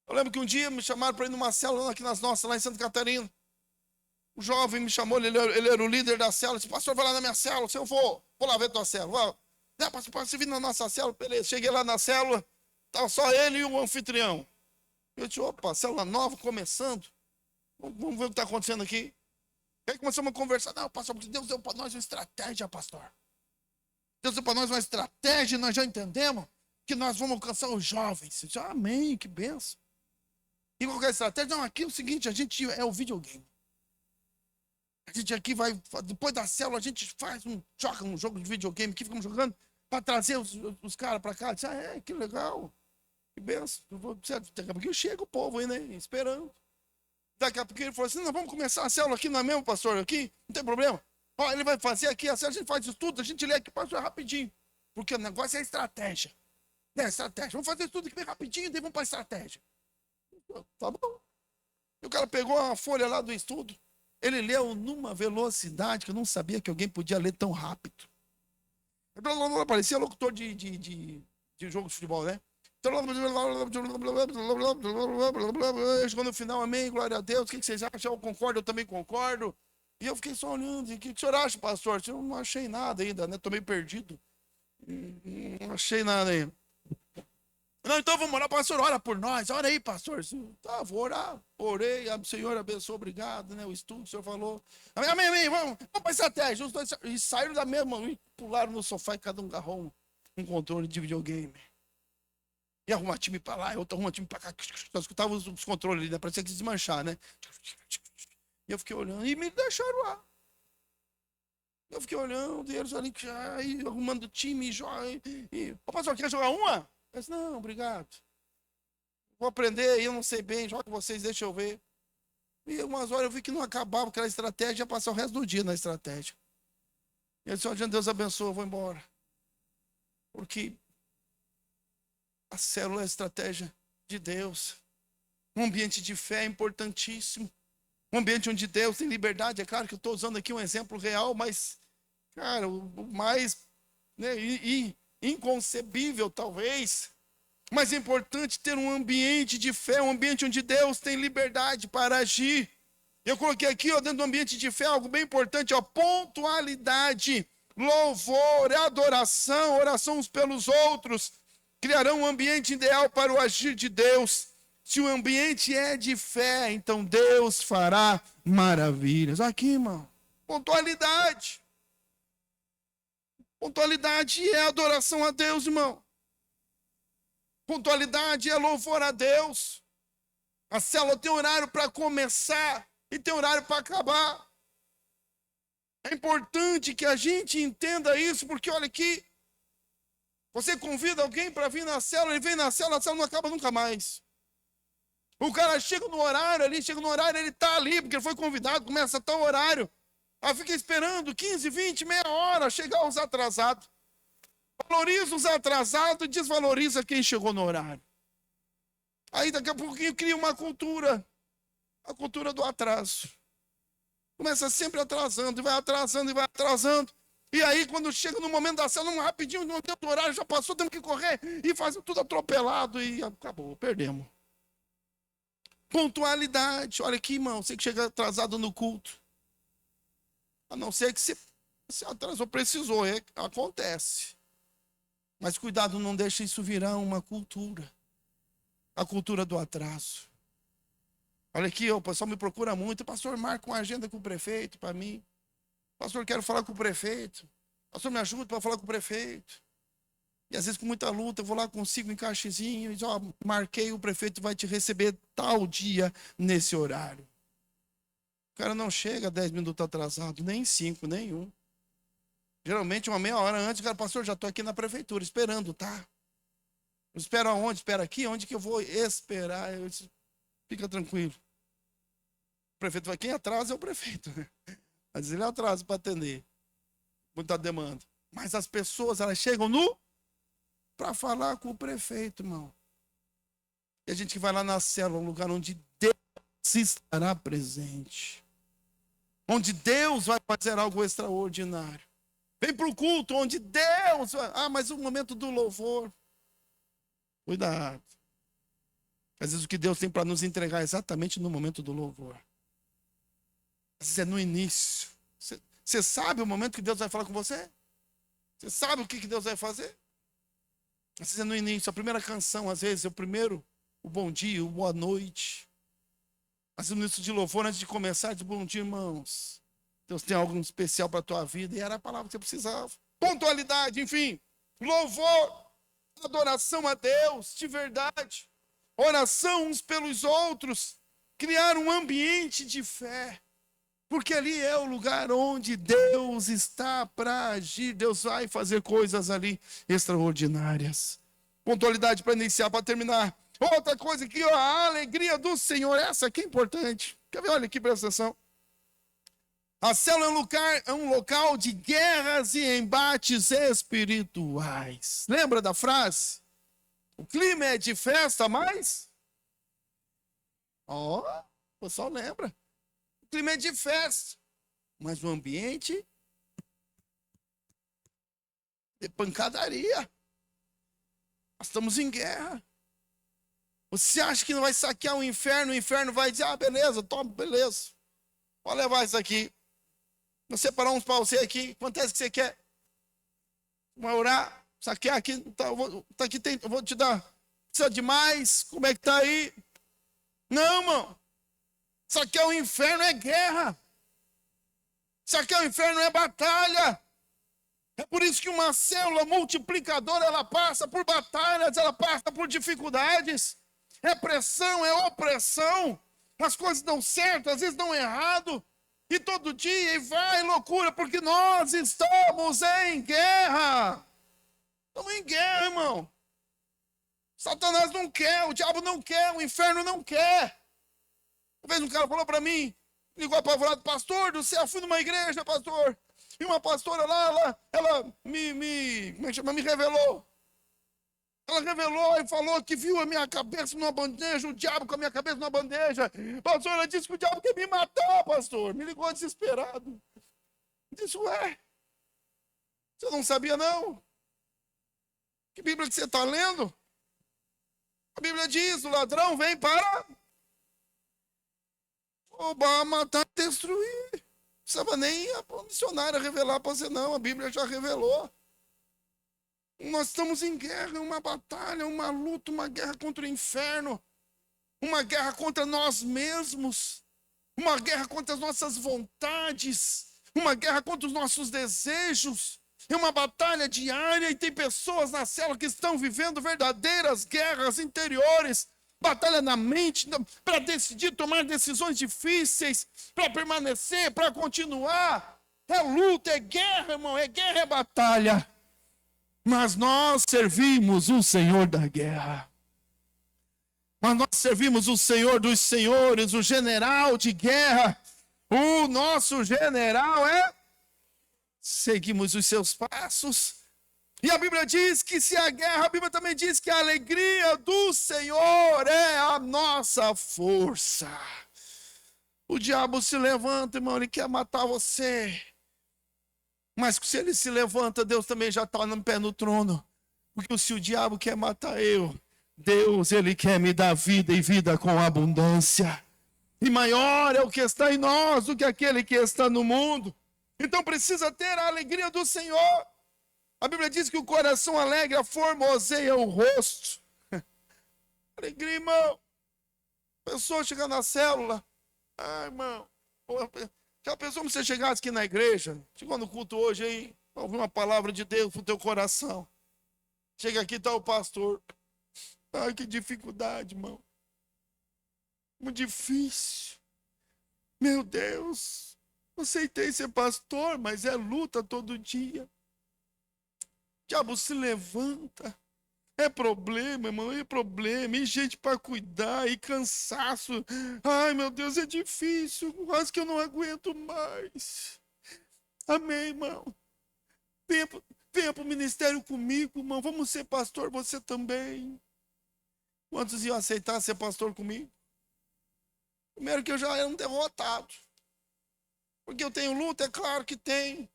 Eu lembro que um dia me chamaram para ir numa célula aqui nas nossas, lá em Santa Catarina. O jovem me chamou, ele era o líder da célula. Disse: pastor, vai lá na minha célula. Se eu vou lá ver tua célula. Pastor, você vir na nossa célula? Beleza. Cheguei lá na célula, estava só ele e o anfitrião. Eu disse: opa, célula nova começando. Vamos ver o que está acontecendo aqui. Aí começamos a conversar. Não, pastor, porque Deus deu para nós uma estratégia, pastor. Deus deu para nós uma estratégia, nós já entendemos que nós vamos alcançar os jovens. Eu disse: amém, que benção. E qual é a estratégia? Não, aqui é o seguinte, a gente é o videogame. A gente aqui vai, depois da célula, a gente joga um jogo de videogame que ficamos jogando para trazer os caras para cá. Eu disse: que legal, que benção. Daqui a pouquinho chega o povo aí, né, esperando. Daqui a pouquinho ele falou assim: não, vamos começar a célula aqui, não é mesmo, pastor? Aqui, não tem problema. Ele vai fazer aqui a célula, a gente faz isso tudo, a gente lê aqui, pastor, rapidinho. Porque o negócio é estratégia. É estratégia. Vamos fazer tudo aqui bem rapidinho, daí vamos para a estratégia. Tá bom. E o cara pegou a folha lá do estudo, ele leu numa velocidade que eu não sabia que alguém podia ler tão rápido. Parecia locutor de jogo de futebol, né? Chegou no final, amém, glória a Deus, o que vocês acham? Eu concordo, eu também concordo. E eu fiquei só olhando, o que o senhor acha, pastor? Eu não achei nada ainda, né? Tô meio perdido. Não achei nada ainda. Não, então vamos orar, pastor, ora por nós, ora aí, pastor. Tá, vou orar, orei, Senhor abençoe, obrigado, né? O estudo, o senhor falou. Amém, amém, amém, vamos para a estratégia. Os dois e saíram da mesma, e pularam no sofá e cada um agarrou um controle de videogame. E arruma time para lá, e outro arruma time para cá. Eu escutava os controles ali, né? Parecia que se desmanchar, né? E eu fiquei olhando, e me deixaram lá. Eu fiquei olhando, e eles ali, arrumando time, pastor, quer jogar uma? Eu disse: não, obrigado. Vou aprender, eu não sei bem, joga vocês, deixa eu ver. E umas horas eu vi que não acabava aquela estratégia, ia passar o resto do dia na estratégia. E eu disse: Deus abençoe, eu vou embora. Porque a célula é a estratégia de Deus. Um ambiente de fé é importantíssimo. Um ambiente onde Deus tem liberdade. É claro que eu estou usando aqui um exemplo real, mas, cara, o mais, né, inconcebível, talvez, mas é importante ter um ambiente de fé, um ambiente onde Deus tem liberdade para agir. Eu coloquei aqui, dentro do ambiente de fé, algo bem importante, pontualidade, louvor, adoração, oração uns pelos outros, criarão um ambiente ideal para o agir de Deus. Se o ambiente é de fé, então Deus fará maravilhas. Aqui, irmão, pontualidade. Pontualidade é adoração a Deus, irmão. Pontualidade é louvor a Deus. A célula tem horário para começar e tem horário para acabar. É importante que a gente entenda isso, porque olha aqui, você convida alguém para vir na célula, ele vem na célula, a célula não acaba nunca mais. O cara chega no horário, ele está ali, porque ele foi convidado, começa a tal horário. Aí fica esperando 15, 20, meia hora, chegar os atrasados. Valoriza os atrasados e desvaloriza quem chegou no horário. Aí daqui a pouquinho cria uma cultura, a cultura do atraso. Começa sempre atrasando, e vai atrasando, e vai atrasando. E aí quando chega no momento da célula, rapidinho, no tempo do horário, já passou, temos que correr, e faz tudo atropelado, e acabou, perdemos. Pontualidade, olha aqui, irmão, você que chega atrasado no culto. A não ser que você atrasou, precisou, acontece. Mas cuidado, não deixe isso virar uma cultura. A cultura do atraso. Olha aqui, o pessoal me procura muito. Pastor, marca uma agenda com o prefeito para mim. Pastor, quero falar com o prefeito. Pastor, me ajuda para falar com o prefeito. E às vezes com muita luta, eu vou lá, consigo um encaixezinho. E diz: marquei, o prefeito vai te receber tal dia nesse horário. O cara não chega 10 minutos atrasado, nem 5, nem 1. Geralmente, uma meia hora antes, o cara, pastor, já estou aqui na prefeitura, esperando, tá? Eu espero aonde? Espera aqui? Onde que eu vou esperar? Eu disse, fica tranquilo. O prefeito vai, quem atrasa é o prefeito, né? Mas ele atrasa para atender. Muita demanda. Mas as pessoas, elas chegam para falar com o prefeito, irmão. E a gente que vai lá na célula, um lugar onde Deus estará presente. Onde Deus vai fazer algo extraordinário. Vem para o culto onde Deus vai... Ah, mas o momento do louvor. Cuidado. Às vezes o que Deus tem para nos entregar é exatamente no momento do louvor. Às vezes é no início. Você sabe o momento que Deus vai falar com você? Você sabe o que Deus vai fazer? Às vezes é no início. A primeira canção, às vezes, é o bom dia, o boa noite. Às vezes no início de louvor, antes de começar, diz bom dia, irmãos. Deus tem algo especial para a tua vida. E era a palavra que você precisava. Pontualidade, enfim. Louvor, adoração a Deus, de verdade. Oração uns pelos outros. Criar um ambiente de fé. Porque ali é o lugar onde Deus está para agir. Deus vai fazer coisas ali extraordinárias. Pontualidade para iniciar, para terminar. Outra coisa aqui, ó, a alegria do Senhor. Essa aqui é importante. Quer ver? Olha aqui, presta atenção. A célula é um local de guerras e embates espirituais. Lembra da frase? O clima é de festa, mas... Ó, o pessoal lembra. O clima é de festa, mas o ambiente de pancadaria. Nós estamos em guerra. Você acha que não vai saquear o inferno vai dizer, ah, beleza, toma, beleza. Pode levar isso aqui. Vou separar uns para você aqui. Quanto é que você quer? Vai orar, saquear aqui. Tá aqui, eu vou te dar. Precisa de mais? Como é que tá aí? Não, irmão. Saquear o inferno é guerra. Saquear o inferno é batalha. É por isso que uma célula multiplicadora, ela passa por batalhas, ela passa por dificuldades. É pressão, é opressão. As coisas dão certo, às vezes dão errado. E todo dia, e vai loucura, porque nós estamos em guerra. Estamos em guerra, irmão. Satanás não quer, o diabo não quer, o inferno não quer. Uma vez um cara falou para mim, ligou apavorado, pastor do céu, fui numa igreja, pastor. E uma pastora lá, ela como é que chama? Me revelou. Ela revelou e falou que viu a minha cabeça numa bandeja, o diabo com a minha cabeça numa bandeja. Pastor, ela disse que o diabo quer me matar, pastor. Me ligou desesperado. Disse, ué, você não sabia não? Que Bíblia que você está lendo? A Bíblia diz, o ladrão vem para roubar, matar, destruir. Não precisava nem a missionária revelar para você não, a Bíblia já revelou. Nós estamos em guerra, uma batalha, uma luta, uma guerra contra o inferno, uma guerra contra nós mesmos, uma guerra contra as nossas vontades, uma guerra contra os nossos desejos. É uma batalha diária e tem pessoas na célula que estão vivendo verdadeiras guerras interiores, batalha na mente para decidir, tomar decisões difíceis, para permanecer, para continuar. É luta, é guerra, irmão, é guerra, é batalha. Mas nós servimos o Senhor da guerra. Mas nós servimos o Senhor dos senhores, o general de guerra. O nosso general é... Seguimos os seus passos. E a Bíblia diz que se a guerra, a Bíblia também diz que a alegria do Senhor é a nossa força. O diabo se levanta, irmão, ele quer matar você. Mas se ele se levanta, Deus também já está no pé no trono. Porque se o diabo quer matar eu, Deus, ele quer me dar vida e vida com abundância. E maior é o que está em nós do que aquele que está no mundo. Então precisa ter a alegria do Senhor. A Bíblia diz que o coração alegre formoseia o rosto. Alegria, irmão. A pessoa chega na célula. Ah, irmão. Já pensou se você chegasse aqui na igreja? Chegou no culto hoje aí, ouviu uma palavra de Deus pro teu coração. Chega aqui, tá o pastor. Ai, que dificuldade, irmão. Muito difícil. Meu Deus. Eu aceitei ser pastor, mas é luta todo dia. diabo se levanta. É problema, irmão, é problema, e gente para cuidar, e cansaço. Ai, meu Deus, é difícil, quase que eu não aguento mais. Amém, irmão. Venha para o ministério comigo, irmão. Vamos ser pastor, você também. Quantos iam aceitar ser pastor comigo? Primeiro que eu já era um derrotado. Porque eu tenho luta, é claro que tem.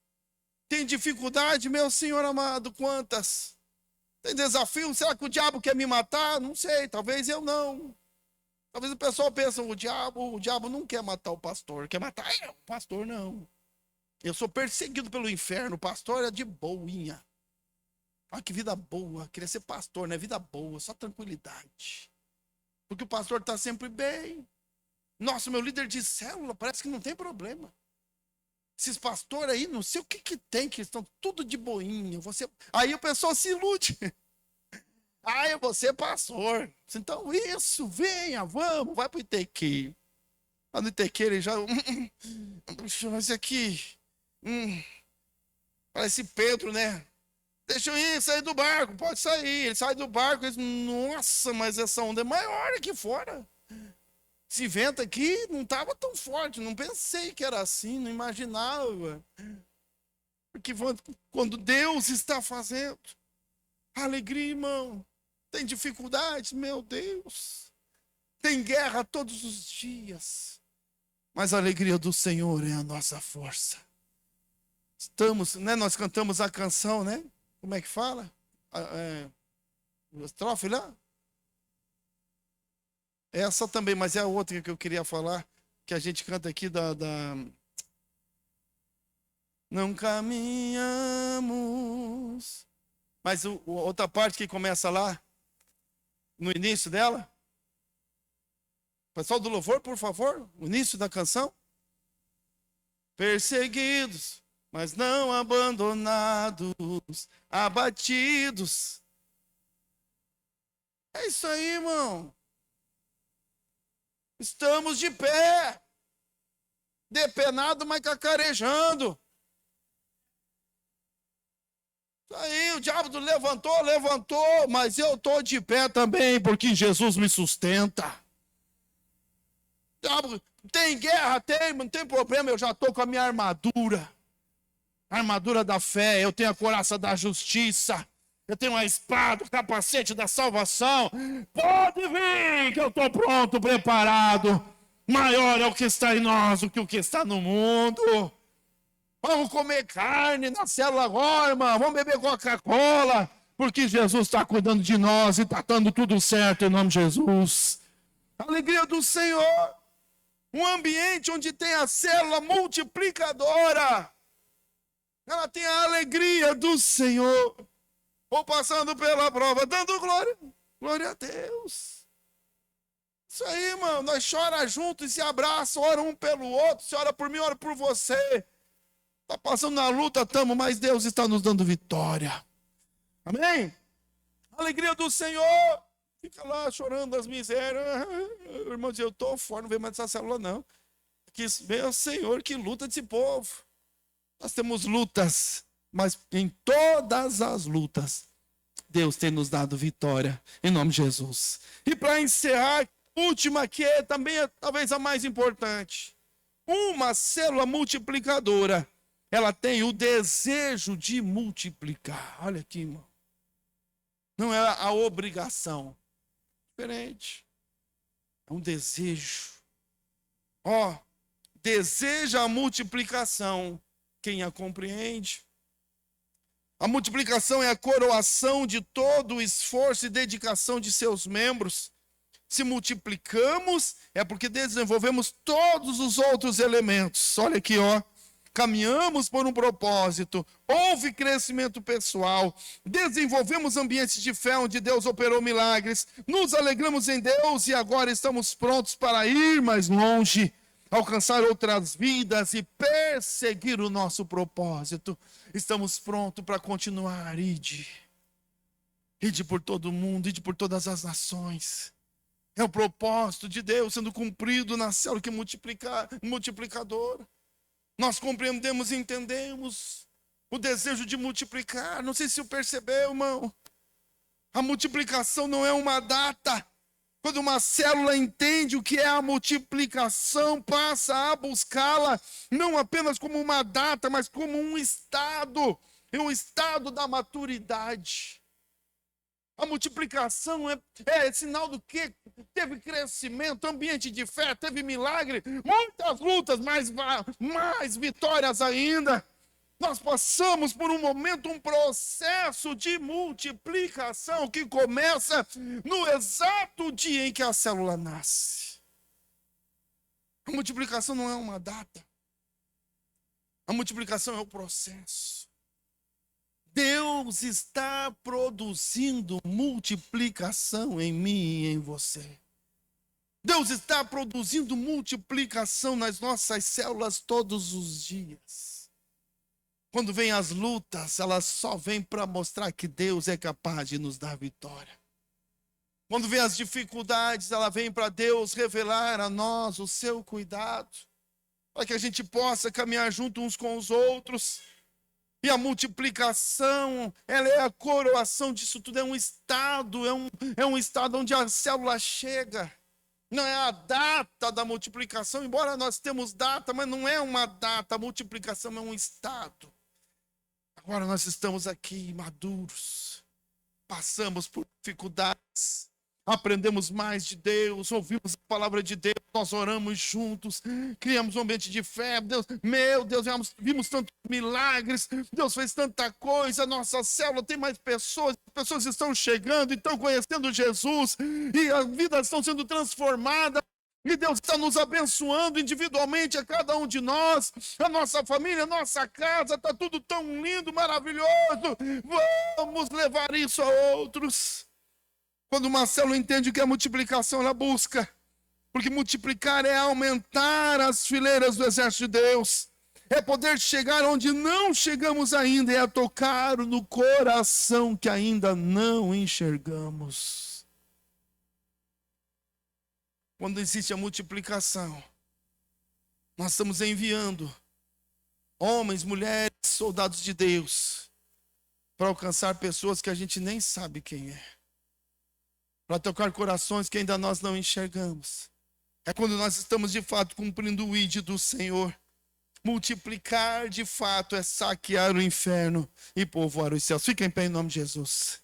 Tem dificuldade, meu Senhor amado, quantas? Tem desafio? Será que o diabo quer me matar? Não sei, talvez eu não. Talvez o pessoal pense, o diabo não quer matar o pastor. Quer matar eu? O pastor não. Eu sou perseguido pelo inferno, o pastor é de boinha. Olha que vida boa, queria ser pastor, né? Vida boa, só tranquilidade. Porque o pastor está sempre bem. Nossa, meu líder de célula, parece que não tem problema. Esses pastores aí, não sei o que tem, que estão tudo de boinha. Aí o pessoal se ilude. Ah, eu vou ser pastor. Então, isso, venha, vamos, vai pro Itequeiro. Lá no Itequeiro ele já... Puxa, mas aqui... parece Pedro, né? Deixa eu ir, sair do barco, pode sair. Ele sai do barco e diz, nossa, mas essa onda é maior aqui fora. Esse vento aqui não estava tão forte, não pensei que era assim, não imaginava. Porque quando Deus está fazendo, alegria, irmão, tem dificuldades, meu Deus, tem guerra todos os dias, mas a alegria do Senhor é a nossa força. Estamos, né, nós cantamos a canção, né? Como é que fala? A estrofe lá? Essa também, mas é a outra que eu queria falar, que a gente canta aqui Não caminhamos. Mas a outra parte que começa lá, no início dela. Pessoal do louvor, por favor, o início da canção. Perseguidos, mas não abandonados, abatidos. É isso aí, irmão. Estamos de pé, depenado, mas cacarejando. Aí o diabo levantou, mas eu estou de pé também, porque Jesus me sustenta. Diabo, tem guerra, não tem problema, eu já estou com a minha armadura. A armadura da fé, eu tenho a couraça da justiça. Eu tenho uma espada, o capacete da salvação. Pode vir, que eu estou pronto, preparado. Maior é o que está em nós do que o que está no mundo. Vamos comer carne na célula agora, irmão. Vamos beber Coca-Cola. Porque Jesus está cuidando de nós e está dando tudo certo em nome de Jesus. Alegria do Senhor. Um ambiente onde tem a célula multiplicadora. Ela tem a alegria do Senhor. Vou passando pela prova, dando glória. Glória a Deus. Isso aí, irmão. Nós choramos juntos e se abraçam, ora um pelo outro. Se ora por mim, ora por você. Está passando na luta, estamos, mas Deus está nos dando vitória. Amém? Alegria do Senhor. Fica lá chorando as misérias. O irmão diz, eu estou fora, não veio mais dessa célula, não. Meu Senhor, que luta desse povo. Nós temos lutas. Mas em todas as lutas, Deus tem nos dado vitória, em nome de Jesus. E para encerrar, última, que é também talvez a mais importante. Uma célula multiplicadora, ela tem o desejo de multiplicar. Olha aqui, irmão. Não é a obrigação. Diferente. É um desejo. Deseja a multiplicação. Quem a compreende? A multiplicação é a coroação de todo o esforço e dedicação de seus membros. Se multiplicamos, é porque desenvolvemos todos os outros elementos. Olha aqui, caminhamos por um propósito, houve crescimento pessoal, desenvolvemos ambientes de fé onde Deus operou milagres, nos alegramos em Deus e agora estamos prontos para ir mais longe, alcançar outras vidas e perseguir o nosso propósito. Estamos prontos para continuar. Ide por todo o mundo, ide por todas as nações. É o propósito de Deus sendo cumprido na célula que multiplicadora. Nós compreendemos e entendemos. o desejo de multiplicar. Não sei se você percebeu, irmão. A multiplicação não é uma data. Quando uma célula entende o que é a multiplicação, passa a buscá-la não apenas como uma data, mas como um estado da maturidade. A multiplicação é sinal do que teve crescimento, ambiente de fé, teve milagre, muitas lutas, mais vitórias ainda. Nós passamos por um momento, um processo de multiplicação que começa no exato dia em que a célula nasce. A multiplicação não é uma data. A multiplicação é o processo. Deus está produzindo multiplicação em mim e em você. Deus está produzindo multiplicação nas nossas células todos os dias. Quando vem as lutas, elas só vêm para mostrar que Deus é capaz de nos dar vitória. Quando vem as dificuldades, ela vem para Deus revelar a nós o seu cuidado, para que a gente possa caminhar junto uns com os outros. E a multiplicação, ela é a coroação disso tudo, é um estado, é um estado onde a célula chega. Não é a data da multiplicação, embora nós temos data, mas não é uma data, a multiplicação é um estado. Agora nós estamos aqui maduros, passamos por dificuldades, aprendemos mais de Deus, ouvimos a palavra de Deus, nós oramos juntos, criamos um ambiente de fé. Deus, meu Deus, vimos tantos milagres, Deus fez tanta coisa, nossa célula tem mais pessoas estão chegando, estão conhecendo Jesus, e as vidas estão sendo transformadas. E Deus está nos abençoando individualmente a cada um de nós, a nossa família, a nossa casa, está tudo tão lindo, maravilhoso. Vamos levar isso a outros. Quando uma célula entende o que é multiplicação, ela busca. Porque multiplicar é aumentar as fileiras do exército de Deus. É poder chegar onde não chegamos ainda, é tocar no coração que ainda não enxergamos. Quando existe a multiplicação, nós estamos enviando homens, mulheres, soldados de Deus para alcançar pessoas que a gente nem sabe quem é, para tocar corações que ainda nós não enxergamos. É quando nós estamos de fato cumprindo o ID do Senhor. Multiplicar de fato é saquear o inferno e povoar os céus. Fica em pé em nome de Jesus.